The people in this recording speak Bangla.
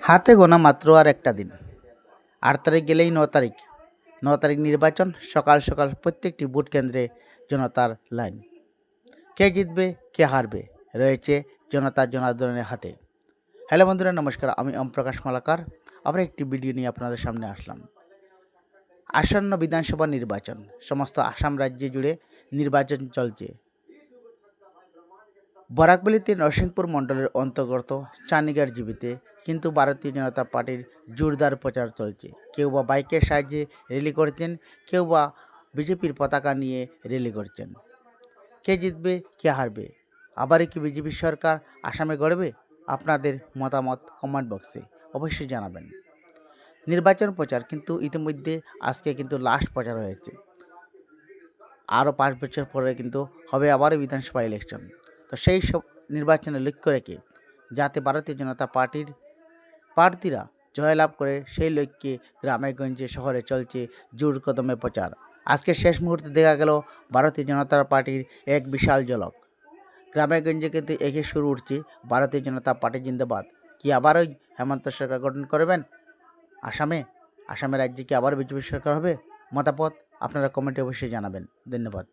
হাতে গোনা মাত্র আর একটা দিন। ৮ তারিখ গেলেই ৯ তারিখ। ৯ তারিখ নির্বাচন। সকাল সকাল প্রত্যেকটি ভোট কেন্দ্রে জনতার লাইন। কে জিতবে, কে হারবে রয়েছে জনতা জনার্দনের হাতে। হ্যালো বন্ধুরা, নমস্কার। আমি ওমপ্রকাশ মালাকার। আবার একটি ভিডিও নিয়ে আপনাদের সামনে আসলাম। আসন্ন বিধানসভা নির্বাচন, সমস্ত আসাম রাজ্য জুড়ে নির্বাচন চলছে। বরাকবলিতে নরসিংপুর মণ্ডলের অন্তর্গত চানিগার জীবিতে কিন্তু ভারতীয় জনতা পার্টির জোরদার প্রচার চলছে। কেউ বা বাইকের সাহায্যে র্যালি করছেন, কেউ বা বিজেপির পতাকা নিয়ে র্যালি করছেন। কে জিতবে, কে হারবে, আবারই কি বিজেপি সরকার আসামে গড়বে? আপনাদের মতামত কমেন্ট বক্সে অবশ্যই জানাবেন। নির্বাচন প্রচার কিন্তু ইতিমধ্যে আজকে কিন্তু লাস্ট প্রচার হয়েছে। আরও ৫ বছর পরে কিন্তু হবে আবারও বিধানসভা ইলেকশন। তো সেই সব নির্বাচনে লক্ষ্য রেখে যাতে ভারতীয় জনতা পার্টির প্রার্থীরা জয়লাভ করে, সেই লক্ষ্যে গ্রামে গঞ্জে শহরে চলছে জোর কদমে প্রচার। আজকে শেষ মুহূর্তে দেখা গেল ভারতীয় জনতা পার্টির এক বিশাল ঝলক। গ্রামে গঞ্জে কিন্তু একই সুর উঠছে, ভারতীয় জনতা পার্টি জিন্দাবাদ। কি আবারও হেমন্ত সরকার গঠন করবেন আসামে রাজ্যে কি আবার বিজেপি সরকার হবে? মতামত আপনারা কমেন্টে অবশ্যই জানাবেন। ধন্যবাদ।